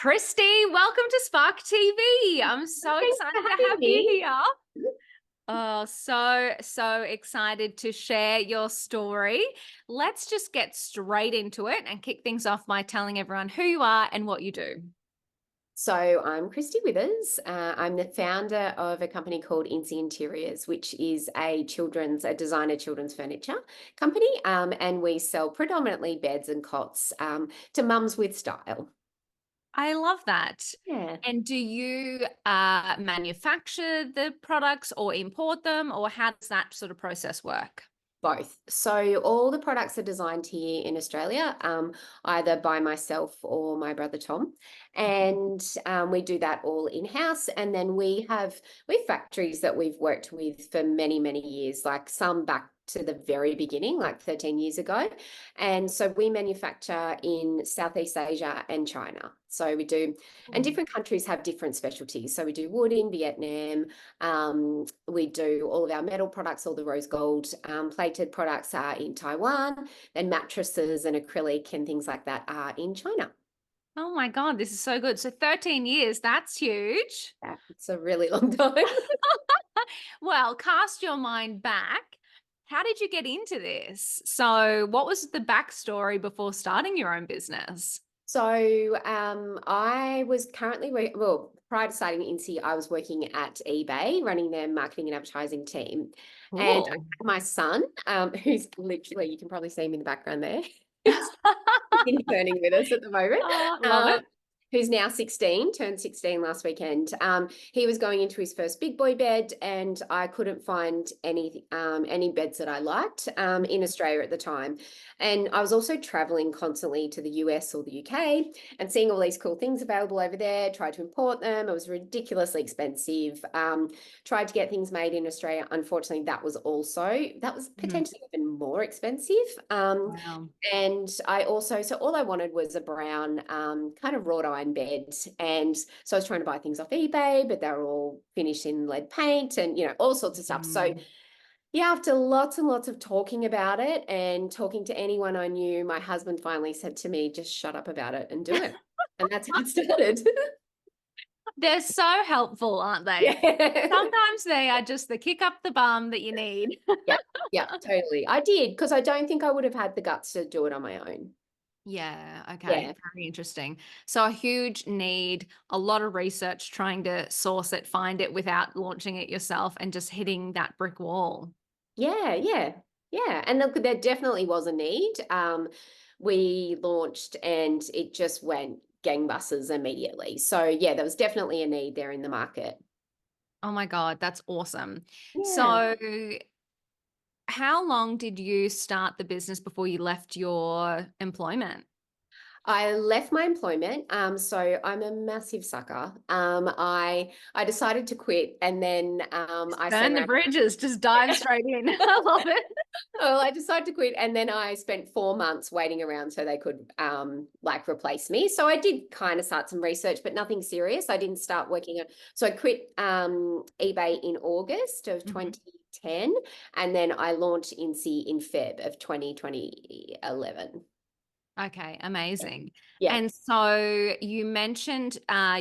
Kristy, welcome to Spark TV. I'm so Thanks excited for to having have you me. here. Oh, so excited to share your story. Let's just get straight into it and kick things off by telling everyone who you are and what you do. So I'm Kristy Withers. I'm the founder of a company called Incy Interiors, which is a designer children's furniture company, and we sell predominantly beds and cots to mums with style. I love that. Yeah. And do you manufacture the products or import them, or how does that sort of process work? Both. So all the products are designed here in Australia, either by myself or my brother Tom, and we do that all in-house. And then we have factories that we've worked with for many, many years, like some back to the very beginning, like 13 years ago. And so we manufacture in Southeast Asia and China. So we do, and different countries have different specialties. So we do wood in Vietnam. We do all of our metal products, all the rose gold plated products are in Taiwan, and mattresses and acrylic and things like that are in China. Oh my God, this is so good. So 13 years, that's huge. Yeah, it's a really long time. Well, cast your mind back. How did you get into this? So, what was the backstory before starting your own business? So I was currently, well, prior to starting Incy, I was working at eBay, running their marketing and advertising team. And I Cool. had my son, who's literally, you can probably see him in the background there. He's interning with us at the moment. Oh, love Um, it. who's now 16, turned 16 last weekend. He was going into his first big boy bed, and I couldn't find any beds that I liked in Australia at the time. And I was also traveling constantly to the US or the UK and seeing all these cool things available over there, tried to import them. It was ridiculously expensive. Tried to get things made in Australia. Unfortunately, that was Mhm. potentially even more expensive. Wow. And so all I wanted was a brown kind of wrought iron bed. And so I was trying to buy things off eBay, but they were all finished in lead paint and, all sorts of stuff. So Mm. yeah, after lots and lots of talking about it and talking to anyone I knew, my husband finally said to me, just shut up about it and do it. And that's how it started. They're so helpful, aren't they? Yeah. Sometimes they are just the kick up the bum that you need. Yeah, yeah, totally. I did because I don't think I would have had the guts to do it on my own. Yeah, okay. Yeah. Very interesting. So a huge need, a lot of research trying to source it, find it without launching it yourself and just hitting that brick wall. Yeah, yeah, yeah. And look, there definitely was a need. We launched and it just went gangbusters immediately. So yeah, there was definitely a need there in the market. Oh my God, that's awesome. Yeah. So how long did you start the business before you left your employment? I left my employment, so I'm a massive sucker. I decided to quit, and then I sat Burn the around. bridges, just dive straight in. I love it. Well, I decided to quit, and then I spent 4 months waiting around so they could like replace me. So I did kind of start some research, but nothing serious. I didn't start working on. So I quit eBay in August of Mhm. 2010, and then I launched Incy in Feb of 2011. Okay, amazing. Yeah. And so you mentioned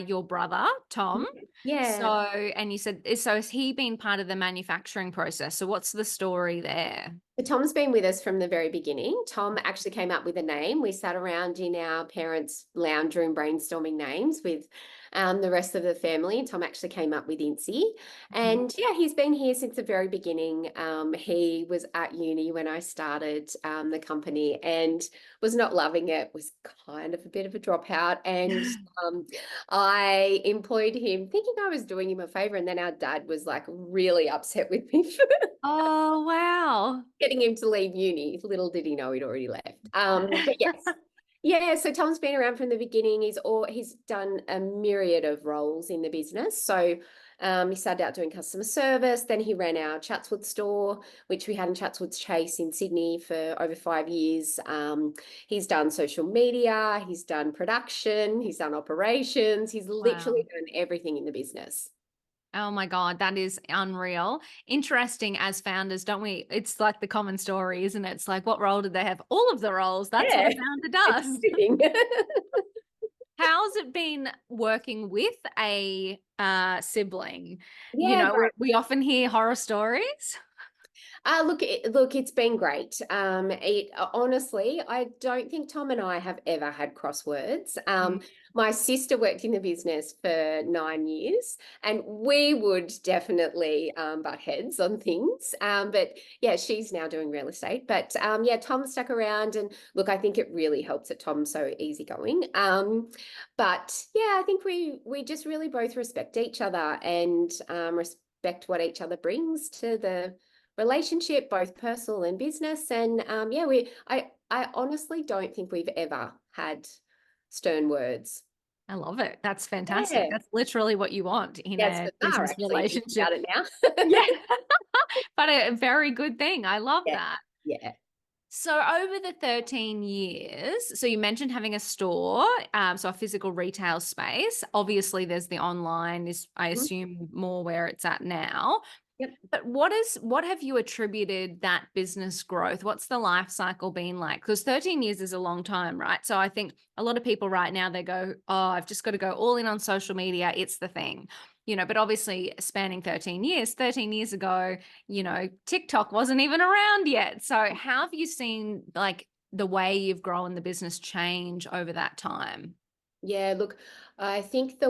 your brother, Tom. So, Yeah. and you said, so has he been part of the manufacturing process? So what's the story there? But Tom's been with us from the very beginning. Tom actually came up with a name. We sat around in our parents' lounge room brainstorming names with the rest of the family. Tom actually came up with Incy. Mhm. And yeah, he's been here since the very beginning. He was at uni when I started the company and was not loving it, was kind of a bit of a dropout. And um, I employed him thinking I was doing him a favor. And then our dad was like really upset with me for Oh, wow. getting him to leave uni. Little did he know he'd already left. But yes. Yeah, so Tom's been around from the beginning. He's done a myriad of roles in the business. So he started out doing customer service, then he ran our Chatswood store, which we had in Chatswood Chase in Sydney for over 5 years. He's done social media, he's done production, he's done operations, he's literally Wow. done everything in the business. Oh my God, that is unreal. Interesting as founders, don't we? It's like the common story, isn't it? It's like, what role did they have? All of the roles. That's what Yeah, a founder it's does. fitting. How's it been working with a sibling? You Yeah, know, great. we often hear horror stories. Look, it's been great. Honestly, I don't think Tom and I have ever had crosswords. Mm. My sister worked in the business for 9 years, and we would definitely butt heads on things. But yeah, she's now doing real estate. But yeah, Tom stuck around, and look, I think it really helps that Tom's so easygoing. But yeah, I think we just really both respect each other and respect what each other brings to the relationship, both personal and business. And yeah, I honestly don't think we've ever had stern words. I love it. That's fantastic. Yeah, That's literally what you want in that's a bizarre business actually, thinking relationship. about it Yeah, now. but a very good thing. I love Yeah, that. yeah. So over the 13 years, so you mentioned having a store, so a physical retail space. Obviously, there's the online is, I Mhm. assume, more where it's at now. Yep. But what have you attributed that business growth? What's the life cycle been like? Because 13 years is a long time, right? So I think a lot of people right now they go, "Oh, I've just got to go all in on social media. It's the thing." But obviously spanning 13 years ago, TikTok wasn't even around yet. So how have you seen like the way you've grown the business change over that time? Yeah, look, I think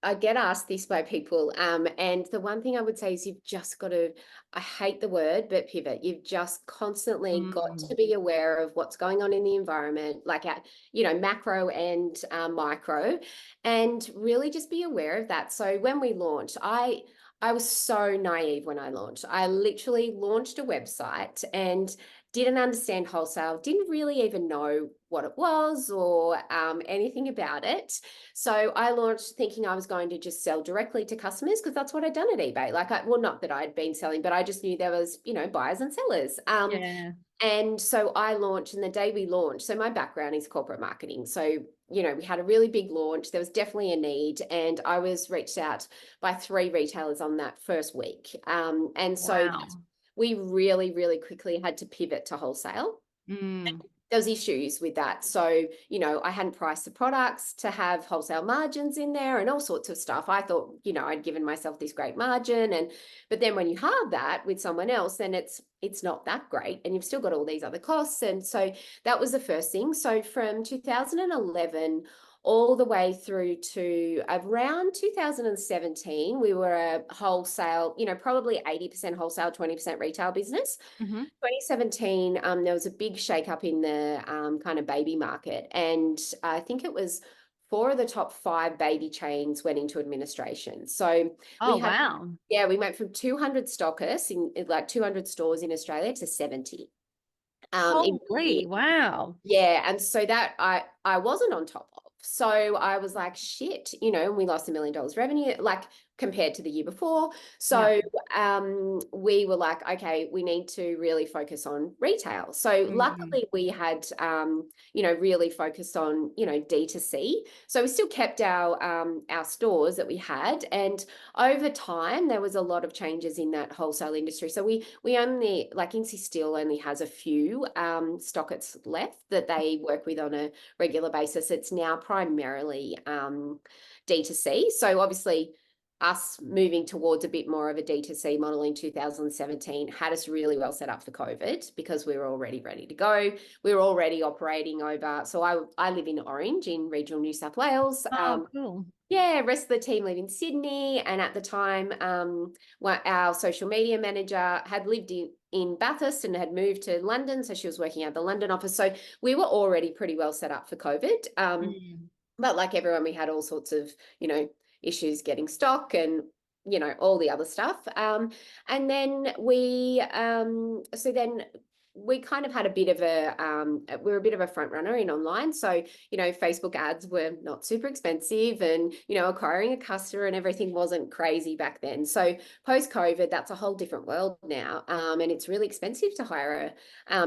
I get asked this by people, and the one thing I would say is you've just got to, I hate the word, but pivot. You've just constantly got to Mm, be aware of what's going on in the environment, like at, macro and micro, and really just be aware of that. So when we launched, I was so naive when I launched. I literally launched a website and didn't understand wholesale, didn't really even know what it was or anything about it. So I launched thinking I was going to just sell directly to customers because that's what I'd done at eBay. Well, not that I'd been selling, but I just knew there was, buyers and sellers. yeah. And so I launched, and the day we launched, so my background is corporate marketing. So, we had a really big launch. There was definitely a need, and I was reached out by 3 retailers on that first week. And so Wow. we really, really quickly had to pivot to wholesale. Mm, There was issues with that. So, I hadn't priced the products to have wholesale margins in there and all sorts of stuff. I thought, I'd given myself this great margin. But then when you have that with someone else, then it's not that great. And you've still got all these other costs. And so that was the first thing. So from 2011 all the way through to around 2017, we were a wholesale, probably 80% wholesale, 20% retail business. mhm. 2017, there was a big shakeup in the kind of baby market, and I think it was 4 of the top 5 baby chains went into administration. So Oh, we had, wow. yeah, we went from 200 stockists in like 200 stores in Australia to 70. In 1 year. Holy, wow. Yeah, and so that I wasn't on top of. So I was like, shit, and we lost $1 million revenue, like compared to the year before. Yeah. So we were like, okay, we need to really focus on retail. So Mm, luckily we had really focused on, D2C. So we still kept our stores that we had. And over time there was a lot of changes in that wholesale industry. So we only, like, Incy still only has a few stockets left that they work with on a regular basis. It's now primarily D2C. So obviously us moving towards a bit more of a D2C model in 2017 had us really well set up for COVID because we were already ready to go. We were already operating over. So I live in Orange in regional New South Wales. oh, cool. Yeah, rest of the team live in Sydney. And at the time, our social media manager had lived in Bathurst and had moved to London. So she was working at the London office. So we were already pretty well set up for COVID. Mm, But like everyone, we had all sorts of, issues getting stock and, all the other stuff. And then so then we kind of had a bit of we were a bit of a front runner in online. So, Facebook ads were not super expensive and, acquiring a customer and everything wasn't crazy back then. So post COVID, that's a whole different world now. And it's really expensive to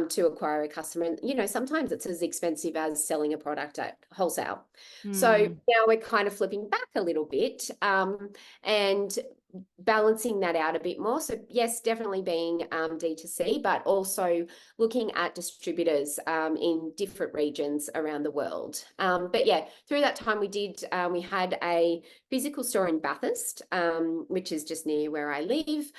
to acquire a customer. And, sometimes it's as expensive as selling a product at wholesale. So mm, now we're kind of flipping back a little bit. And balancing that out a bit more. So yes, definitely being D2C, but also looking at distributors in different regions around the world. But yeah, through that time we had a physical store in Bathurst, which is just near where I live.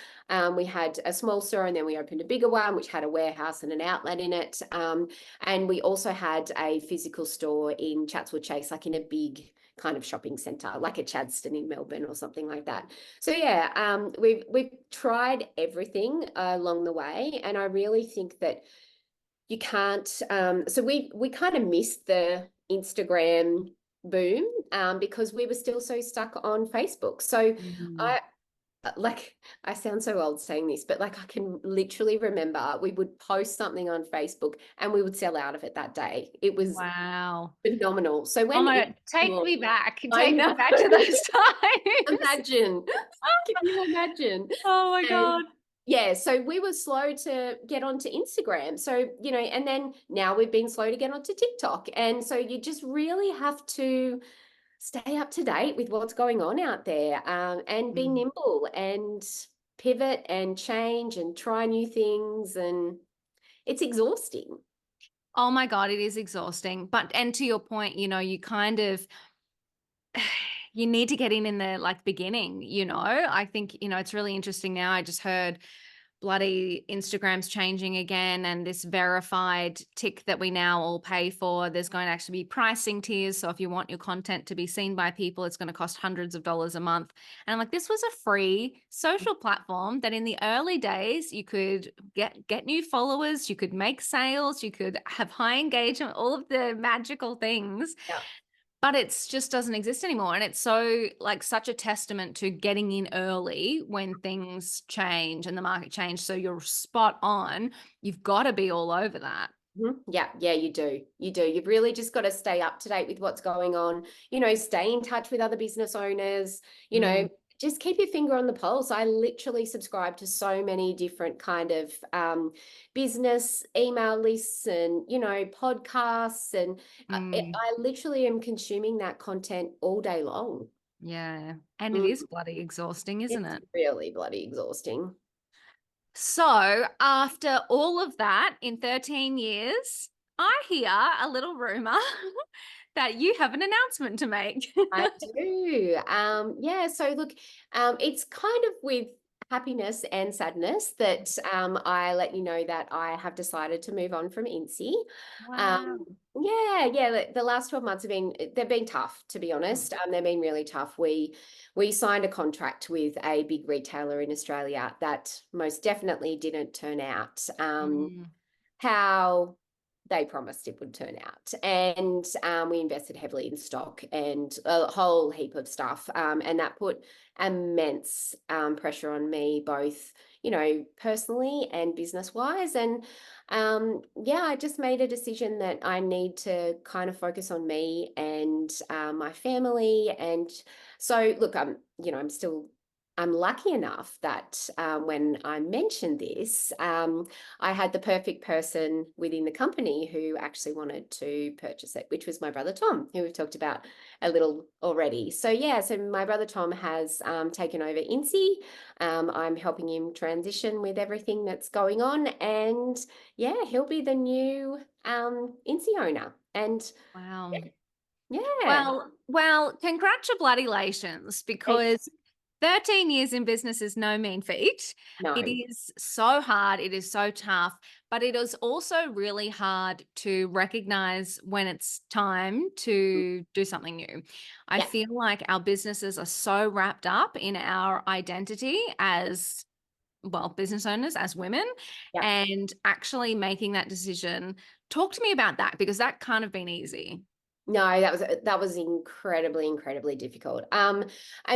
We had a small store, and then we opened a bigger one, which had a warehouse and an outlet in it. And we also had a physical store in Chatswood Chase, like in a big kind of shopping centre, like a Chadstone in Melbourne or something like that. So yeah, we've tried everything along the way, and I really think that you can't. So we kind of missed the Instagram boom because we were still so stuck on Facebook. So Mm. I like I sound so old saying this, but like I can literally remember we would post something on Facebook and we would sell out of it that day. It was Wow. phenomenal. So Oh when my it, God, take me back. I Take know. me back to those times. Imagine. Can you imagine? Oh my And God. yeah, so we were slow to get onto Instagram. So, you know, and then now we've been slow to get onto TikTok. And so you just really have to stay up to date with what's going on out there, and be Mm. nimble and pivot and change and try new things. And it's exhausting. Oh my God, it is exhausting. But, and to your point, you know, you kind of, you need to get in the like beginning, you know. I think, you know, it's really interesting now. I just heard bloody Instagram's changing again, and this verified tick that we now all pay for, there's going to actually be pricing tiers. So if you want your content to be seen by people, it's going to cost hundreds of dollars a month. And I'm like, this was a free social platform that in the early days you could get new followers, you could make sales, you could have high engagement, all of the magical things, Yeah. but it's just doesn't exist anymore. And it's so like such a testament to getting in early when things change and the market change. So you're spot on. You've got to be all over that. Yeah, yeah, you do. You do. You've really just got to stay up to date with what's going on, you know, stay in touch with other business owners, you know, Mm, just keep your finger on the pulse. I literally subscribe to so many different kind of business email lists and, you know, podcasts. And mm, I literally am consuming that content all day long. yeah. And it Mm, is bloody exhausting, isn't it's it? really bloody exhausting. So after all of that in 13 years, I hear a little rumor that you have an announcement to make. I do. Yeah, so look, it's kind of with happiness and sadness that I let you know that I have decided to move on from Incy. Wow. Yeah, the last 12 months they've been tough, to be honest. They've been really tough. We signed a contract with a big retailer in Australia that most definitely didn't turn out Mm, how they promised it would turn out. And we invested heavily in stock and a whole heap of stuff. And that put immense pressure on me, both, you know, personally and business wise. And yeah, I just made a decision that I need to kind of focus on me and my family. And so, look, you know, I'm lucky enough that when I mentioned this, I had the perfect person within the company who actually wanted to purchase it, which was my brother Tom, who we've talked about a little already. So yeah, so my brother Tom has taken over Incy. I'm helping him transition with everything that's going on, and yeah, he'll be the new Incy owner. And wow. yeah, Well, congratulations, thank because 13 years in business is no mean feat. It no, is so hard, it is so tough, but it is also really hard to recognize when it's time to do something new. I yeah, feel like our businesses are so wrapped up in our identity as, well, business owners, as women, yeah. and actually making that decision. Talk to me about that, because that can't have been easy. No, that was incredibly difficult. And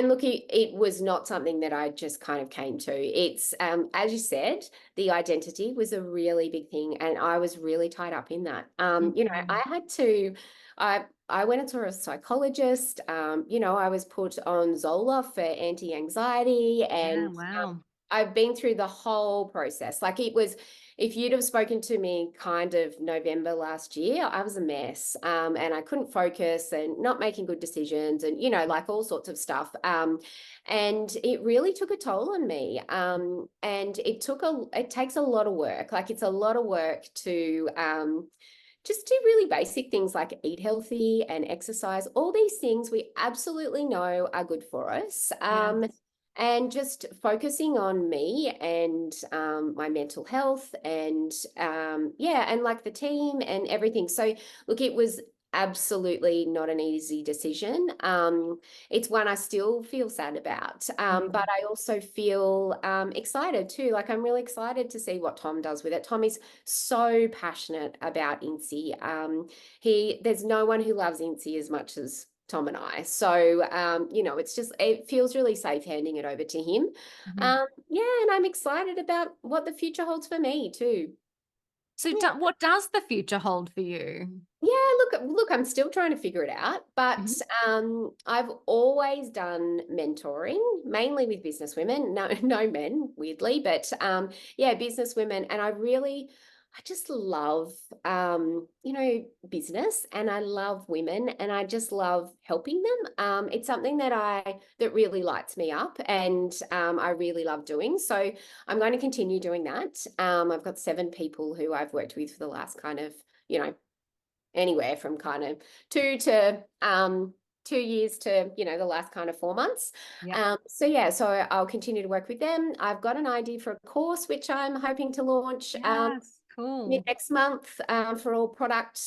look, it was not something that I just kind of came to. It's as you said, the identity was a really big thing, and I was really tied up in that. You know, Mhm. I had to, I went and saw a psychologist. You know, I was put on Zola for anti-anxiety, Yeah, and wow. I've been through the whole process. Like it was. if you'd have spoken to me kind of November last year, I was a mess, and I couldn't focus and not making good decisions and, like all sorts of stuff. And it really took a toll on me. And it takes a lot of work. Like it's a lot of work to, just do really basic things like eat healthy and exercise. All these things we absolutely know are good for us. Yeah. And just focusing on me and my mental health and yeah, and like the team and everything. So look, it was absolutely not an easy decision. It's one I still feel sad about, but I also feel excited too. Like I'm really excited to see what Tom does with it. Tom is so passionate about Incy. There's no one who loves Incy as much as Tom and I. So, it feels really safe handing it over to him. Mhm. Yeah, and I'm excited about what the future holds for me too. So Yeah. what does the future hold for you? Yeah, look, I'm still trying to figure it out, but Mhm. I've always done mentoring, mainly with business women, no, no men, weirdly, but yeah, business women, and I just love business, and I love women, and I just love helping them. It's something that really lights me up, and I really love doing. So I'm going to continue doing that. I've got 7 people who I've worked with for the last kind of, anywhere from kind of 2 years to the last kind of 4 months. Yeah. So yeah, so I'll continue to work with them. I've got an idea for a course which I'm hoping to launch Yes, mid cool. next month, for all product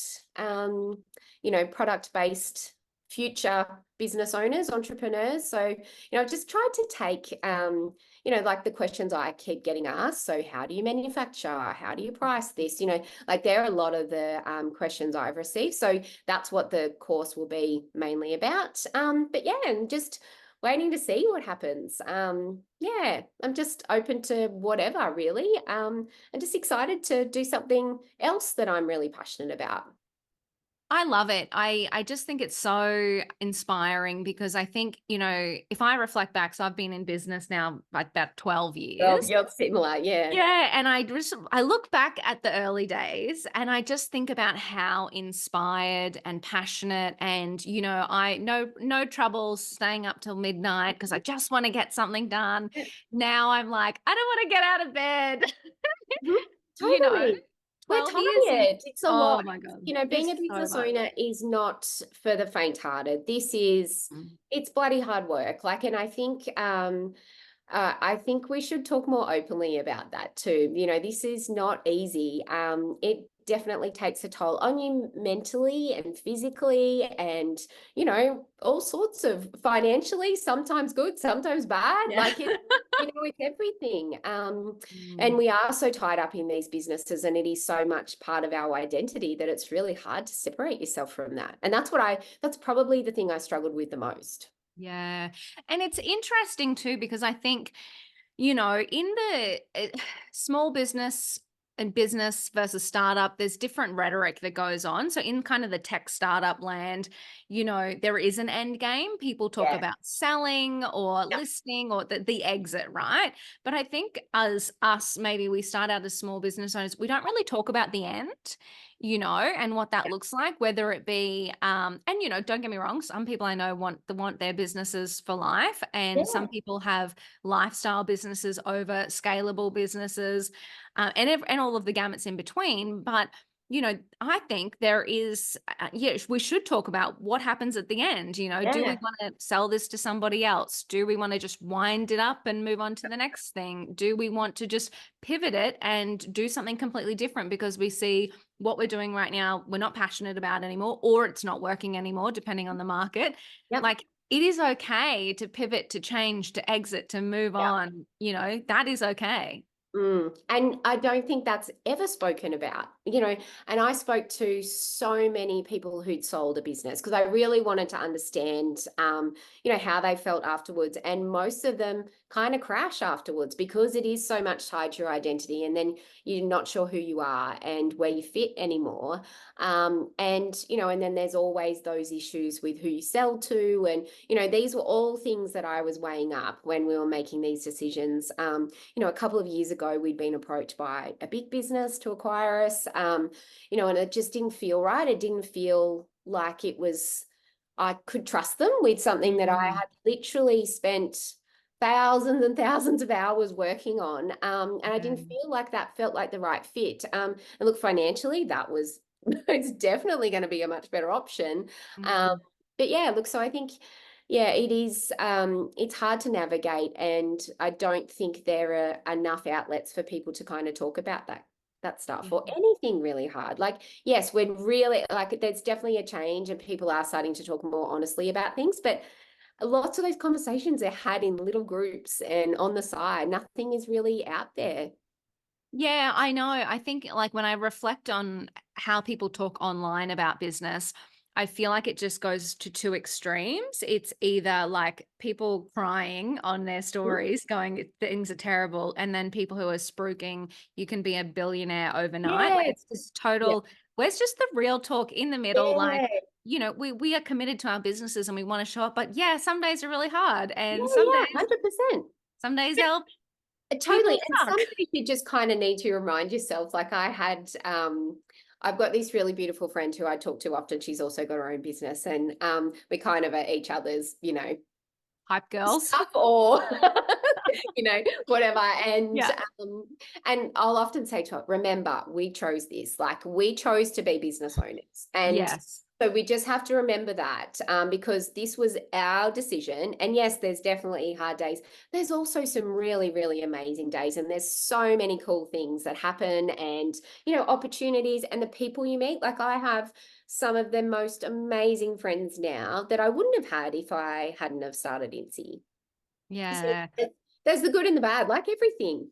based future business owners, entrepreneurs. So, I've just tried to take, like the questions I keep getting asked. So how do you manufacture? How do you price this? Like there are a lot of the questions I've received. So that's what the course will be mainly about. But yeah, and just waiting to see what happens. Yeah, I'm just open to whatever really. And just excited to do something else that I'm really passionate about. I love it. I just think it's so inspiring because I think, if I reflect back, so I've been in business now like about 12 Well, years. you're similar, yeah. Yeah, and I look back at the early days and I just think about how inspired and passionate and I no trouble staying up till midnight because I just want to get something done. Yeah. Now I'm like, I don't want to get out of bed. Mhm. you know, Totally. We're 12 years in. tired. It's a lot. Oh my God. Being It's a so business much. owner is not for the faint-hearted. Mm. It's bloody hard work. Like, and I think we should talk more openly about that too. This is not easy. It definitely takes a toll on you mentally and physically and, all sorts of financially, sometimes good, sometimes bad. Yeah. Like it's everything. And Mm. we are so tied up in these businesses and it is so much part of our identity that it's really hard to separate yourself from that. And that's probably the thing I struggled with the most. Yeah. And it's interesting too, because I think, in the small business and business versus startup, there's different rhetoric that goes on. So in kind of the tech startup land, there is an end game. People talk Yeah. about selling or Yeah. listing or the exit, right? But I think as us, maybe we start out as small business owners, we don't really talk about the end, and what that looks like, whether it be, and don't get me wrong, some people I know want their businesses for life, and Yeah. some people have lifestyle businesses over scalable businesses, and all of the gamuts in between. But I think there is, yes, we should talk about what happens at the end. Do we Yeah. want to sell this to somebody else? Do we want to just wind it up and move on to the next thing? Do we want to just pivot it and do something completely different because we see what we're doing right now we're not passionate about anymore, or it's not working anymore, depending on the market? Yep. Like, it is okay to pivot, to change, to exit, to move on. That is okay. And I don't think that's ever spoken about, and I spoke to so many people who'd sold a business because I really wanted to understand, how they felt afterwards. And most of them kind of crash afterwards because it is so much tied to your identity, and then you're not sure who you are and where you fit anymore. And, and then there's always those issues with who you sell to. And, these were all things that I was weighing up when we were making these decisions. A couple of years ago, we'd been approached by a big business to acquire us, and it just didn't feel right. It didn't feel like I could trust them with something that I had literally spent thousands and thousands of hours working on. And I didn't feel like that felt like the right fit. And look, financially, it's definitely going to be a much better option. But yeah, look, so I think, yeah, it is, it's hard to navigate, and I don't think there are enough outlets for people to kind of talk about that stuff or anything really hard. Like, yes, we're really, like, there's definitely a change and people are starting to talk more honestly about things, but lots of those conversations are had in little groups and on the side. Nothing is really out there. Yeah, I know. I think like when I reflect on how people talk online about business, I feel like it just goes to two extremes. It's either like people crying on their stories, going, things are terrible, and then people who are spruiking, you can be a billionaire overnight. Like Yeah. it's just total, where's just the real talk in the middle? Like, Yeah. we are committed to our businesses and we want to show up, but yeah, some days are really hard. And Yeah, 100%. some days they'll people Totally. And suck. some days you just kind of need to remind yourself, like I've got this really beautiful friend who I talk to often. She's also got her own business, and we kind of are each other's, Hype girls. stuff or whatever. And Yeah. and I'll often say to her, remember, we chose this. Like, we chose to be business owners. And Yes. so we just have to remember that, because this was our decision. And yes, there's definitely hard days. There's also some really, really amazing days. And there's so many cool things that happen, and, opportunities and the people you meet. Like, I have some of the most amazing friends now that I wouldn't have had if I hadn't have started Incy. So Yeah. there's the good and the bad, like everything.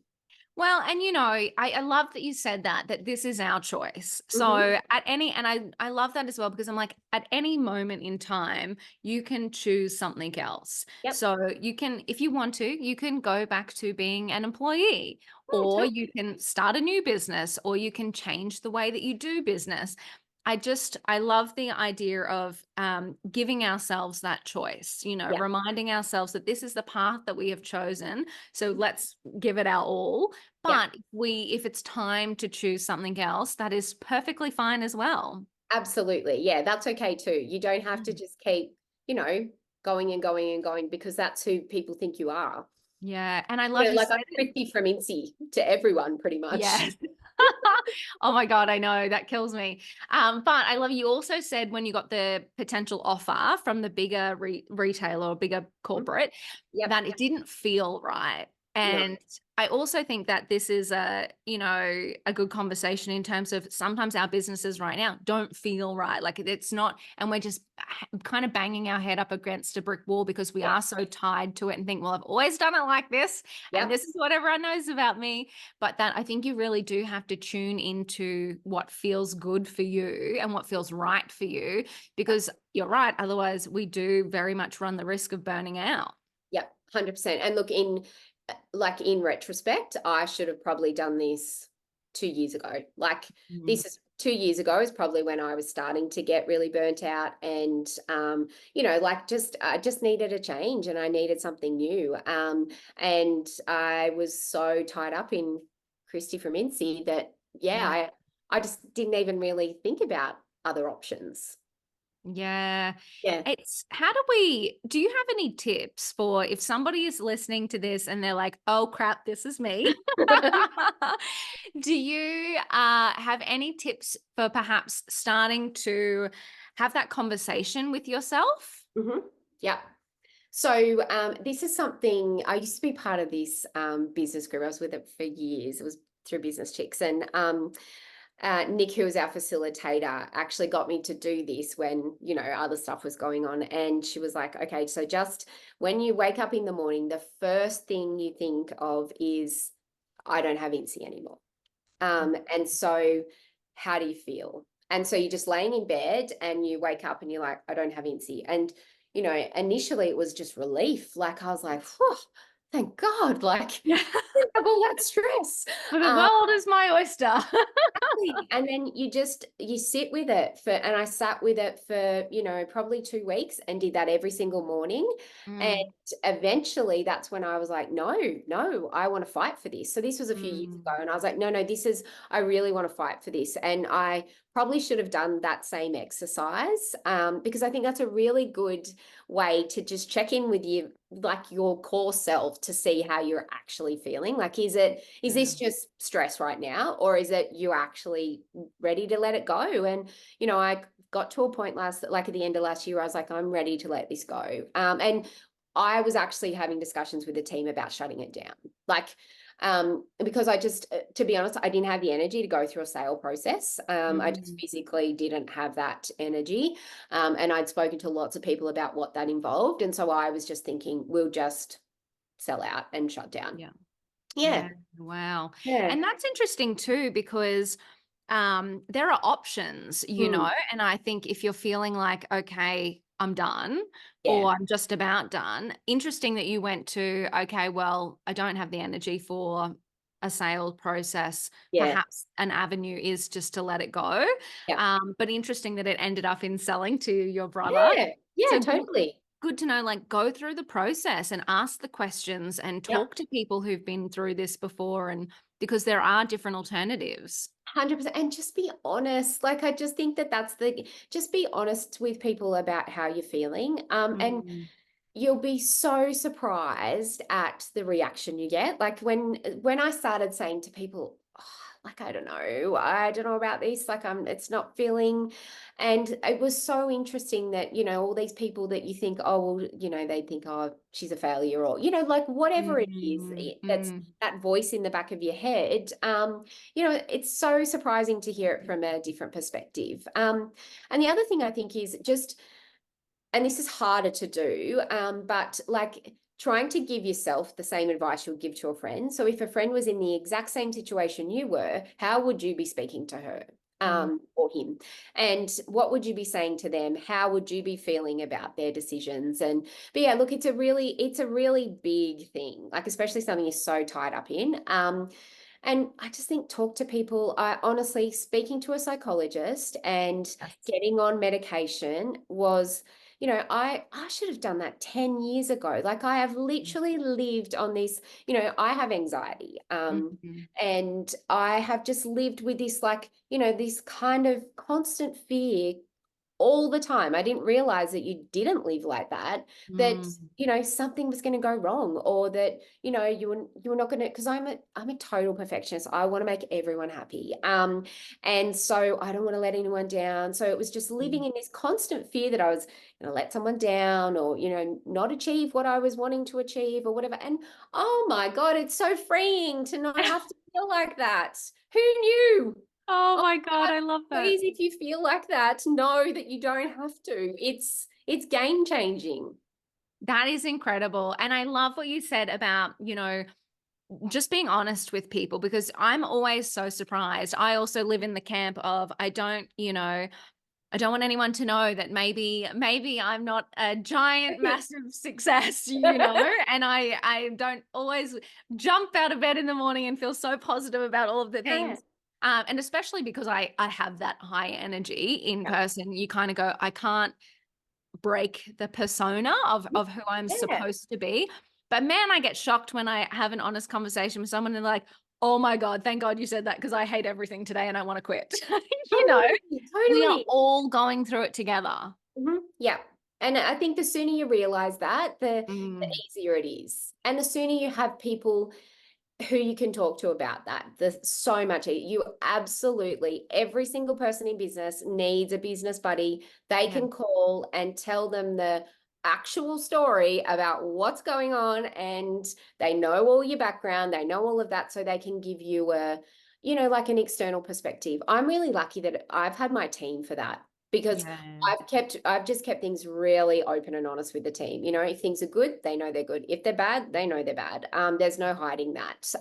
Well, and I love that you said that this is our choice. So Mm-hmm. I love that as well, because I'm like, at any moment in time, you can choose something else. Yep. So you can, if you want to, you can go back to being an employee, Yeah, or totally. you can start a new business, or you can change the way that you do business. I love the idea of giving ourselves that choice, Yeah. reminding ourselves that this is the path that we have chosen. So let's give it our all. Yeah. But if it's time to choose something else, that is perfectly fine as well. Absolutely. Yeah, that's okay too. You don't have to just keep, going and going and going, because that's who people think you are. Yeah. And I love you Like, said I'm it. Kristy from Incy to everyone, pretty much. Yes. Oh my God, I know that kills me. But I love you also said when you got the potential offer from the bigger retailer or bigger corporate Yep. that it didn't feel right. No. And I also think that this is a good conversation in terms of sometimes our businesses right now don't feel right. Like it's not, and we're just kind of banging our head up against a brick wall because we Yeah. are so tied to it and think, well, I've always done it like this, Yep. and this is what everyone knows about me. But that I think you really do have to tune into what feels good for you and what feels right for you, because you're right. Otherwise, we do very much run the risk of burning out. Yep. 100%. And look, in retrospect, I should have probably done this 2 years ago. Like, this is 2 years ago is probably when I was starting to get really burnt out, and I just needed a change and I needed something new. And I was so tied up in Kristy from Incy that I just didn't even really think about other options. Yeah. Yeah. Do you have any tips for if somebody is listening to this and they're like, oh crap, this is me? Do you have any tips for perhaps starting to have that conversation with yourself? Mm-hmm. Yeah. So this is something, I used to be part of this business group. I was with it for years. It was through Business Chicks. And Nick, who was our facilitator, actually got me to do this when, other stuff was going on. And she was like, okay, so just when you wake up in the morning, the first thing you think of is, I don't have Incy anymore. And so how do you feel? And so you're just laying in bed and you wake up and you're like, I don't have Incy. And, initially it was just relief. Like, I was like, thank God, like, Yeah. I didn't have all that stress. For the Um, world is my oyster. and then you sit with it and I sat with it for, probably 2 weeks and did that every single morning. And Mm, eventually that's when I was like, no, no, I want to fight for this. So this was a few years ago, mm, and I was like, no, no, I really want to fight for this. And I probably should have done that same exercise, because I think that's a really good way to just check in with you, like your core self, to see how you're actually feeling. Like, is yeah. this just stress right now, or is it you actually ready to let it go? And I got to a point like at the end of last year, I was like, I'm ready to let this go. And I was actually having discussions with the team about shutting it down. Like, because I just, to be honest, I didn't have the energy to go through a sale process. I just Mm, physically didn't have that energy. And I'd spoken to lots of people about what that involved. And so I was just thinking, we'll just sell out and shut down. yeah. Yeah. Yeah. Wow. Yeah. And that's interesting too, because there are options, Mm, and I think if you're feeling like, okay, I'm done yeah. or I'm just about done, interesting that you went to, okay, well, I don't have the energy for a sale process. Yeah. Perhaps an avenue is just to let it go. Yeah. But interesting that it ended up in selling to your brother. Yeah. Yeah, So totally. good to know, like, go through the process and ask the questions and Yep. talk to people who've been through this before, and because there are different alternatives. 100%. And just be honest. Like, I just think that just be honest with people about how you're feeling. And Mm, you'll be so surprised at the reaction you get. Like, when I started saying to people, "Oh, like, I don't know about this, like, it's not feeling," and it was so interesting that, all these people that you think, oh, well, they think, oh, she's a failure, or, like, whatever it is, mm, that's mm. that voice in the back of your head. It's so surprising to hear it from a different perspective. And the other thing I think is just, and this is harder to do, but like, trying to give yourself the same advice you'll give to a friend. So if a friend was in the exact same situation you were, how would you be speaking to her, Mm, or him? And what would you be saying to them? How would you be feeling about their decisions? But yeah, look, it's a really big thing, like, especially something you're so tied up in. And I just think, talk to people. I honestly, speaking to a psychologist and yes. getting on medication was, I should have done that 10 years ago. Like, I have literally lived on this, I have anxiety. Mhm. And I have just lived with this, like, this kind of constant fear all the time. I didn't realize that you didn't live like that, that, Mm, something was going to go wrong, or that, you were not going to, because I'm a total perfectionist. I want to make everyone happy. And so I don't want to let anyone down. So it was just living mm. in this constant fear that I was going to let someone down, or, not achieve what I was wanting to achieve, or whatever. And oh my God, it's so freeing to not have to feel like that. Who knew? Oh Oh my my God, God, I love that. please, if you feel like that, know that you don't have to. It's game changing. That is incredible. And I love what you said about, just being honest with people, because I'm always so surprised. I also live in the camp of, I don't want anyone to know that maybe I'm not a giant massive success, and I don't always jump out of bed in the morning and feel so positive about all of the Yeah. things. And especially because I have that high energy in Yeah. person, you kind of go, I can't break the persona of who I'm Yeah. supposed to be. But man, I get shocked when I have an honest conversation with someone and they're like, oh my God, thank God you said that, because I hate everything today and I want to quit. you know, Totally. we are Totally. all going through it together. Yeah. And I think the sooner you realize that, the Mm, easier it is. And the sooner you have people who you can talk to about that, there's so much. You absolutely, every single person in business needs a business buddy they yeah. can call and tell them the actual story about what's going on, and they know all your background, they know all of that, so they can give you like an external perspective. I'm really lucky that I've had my team for that, because Yeah. I've just kept things really open and honest with the team. If things are good, they know they're good. If they're bad, they know they're bad. There's no hiding that.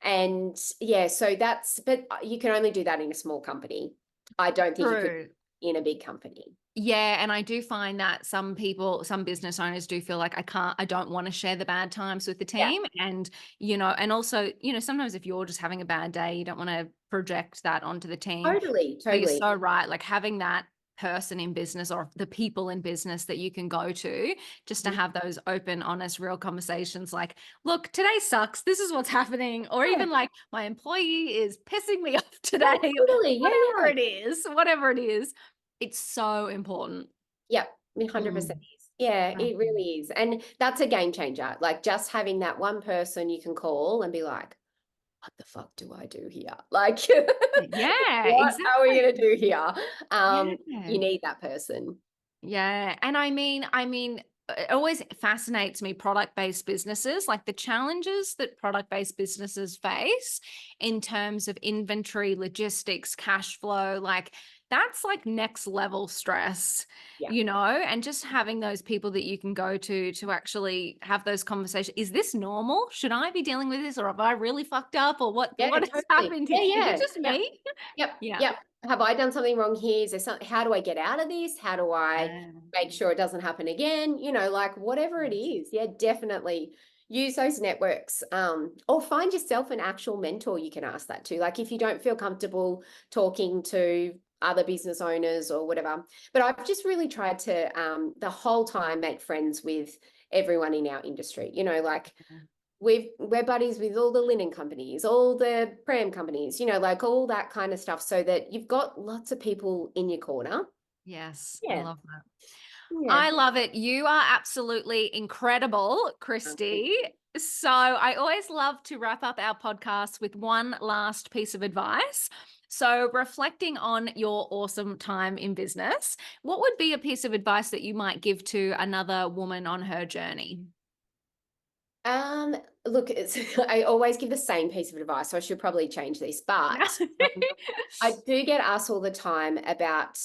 And yeah, so but you can only do that in a small company. I don't think you could True. in a big company. Yeah, and I do find that some people, some business owners do feel like I don't want to share the bad times with the Yeah, team. And, and also, sometimes if you're just having a bad day, you don't want to project that onto the team. totally, But you're totally. so right. Like having that person in business or the people in business that you can go to just to Mhm. have those open, honest, real conversations like, look, today sucks. This is what's happening. Or Yeah, even like, my employee is pissing me off yeah, today. totally. Yeah, Whatever yeah. it is, whatever it is. It's so important. Yep, 100% Mm. is. Yeah, Oh, it really is. And that's a game changer. Like just having that one person you can call and be like, what the fuck do I do here? Like, yeah, what are we exactly. going to do here? You Yeah. need that person. Yeah. And I mean, it always fascinates me product-based businesses, like the challenges that product-based businesses face in terms of inventory, logistics, cash flow, like that's like next level stress, Yeah, and just having those people that you can go to actually have those conversations. Is this normal? Should I be dealing with this or have I really fucked up or what yeah, what has totally. happened here? Yeah, Is it yeah, just yeah. me? Yep, Yeah. yep. Have I done something wrong here? Is there something, how do I get out of this? How do I make sure it doesn't happen again? Like whatever it Yes. is. Yeah, definitely use those networks. Or find yourself an actual mentor you can ask that to. Like if you don't feel comfortable talking to other business owners or whatever. But I've just really tried to the whole time make friends with everyone in our industry. Like we're buddies with all the linen companies, all the pram companies, like all that kind of stuff, so that you've got lots of people in your corner. Yes, I Yeah, love that. yeah. I love it. You are absolutely incredible, Kristy. So I always love to wrap up our podcast with one last piece of advice. So, reflecting on your awesome time in business, what would be a piece of advice that you might give to another woman on her journey? Um, Look, I always give the same piece of advice, so I should probably change this. But I do get asked all the time about,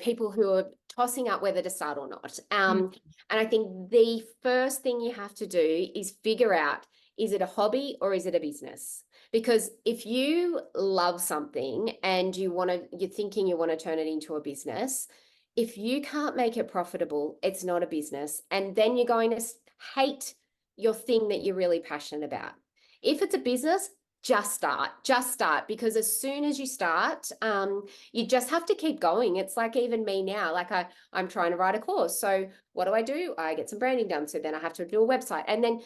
people who are tossing up whether to start or not. Mm, And I think the first thing you have to do is figure out, is it a hobby or is it a business? Because if you love something and you're thinking you want to turn it into a business, if you can't make it profitable, it's not a business. And then you're going to hate your thing that you're really passionate about. If it's a business, just start, because as soon as you start, you just have to keep going. It's like even me now, like I'm trying to write a course. So what do? I get some branding done. So then I have to do a website, and then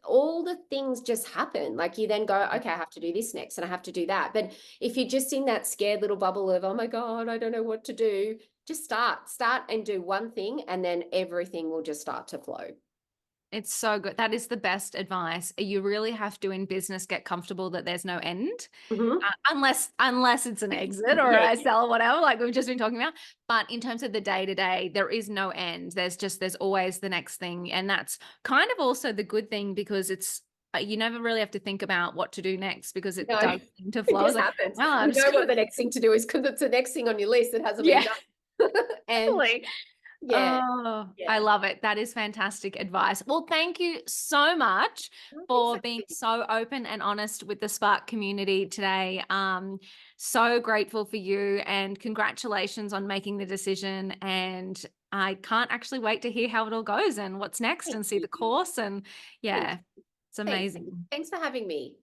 all the things just happen. Like you then go, okay, I have to do this next and I have to do that. But if you're just in that scared little bubble of, oh my God, I don't know what to do, just start and do one thing, and then everything will just start to flow. it's so good. That is the best advice. You really have to in business get comfortable that there's no end. Mhm. Unless it's an exit or Yeah, a sell or whatever, like we've just been talking about. But in terms of the day to day, there is no end. There's always the next thing, and that's kind of also the good thing because it's you never really have to think about what to do next because it no, does seem to it flow. It's just like, happens. well, I'm You just know what gonna, the next thing to do is, because it's the next thing on your list that hasn't been yeah, done. And totally. yeah, Oh, I yeah. love it. That is fantastic advice. Well, thank you so much Oh, thanks, for being Sophie. so open and honest with the Spark community today. So grateful for you and congratulations on making the decision. And I can't actually wait to hear how it all goes and what's next Thank and see you. the course. And Thank yeah, you. it's Thanks. amazing. Thanks for having me.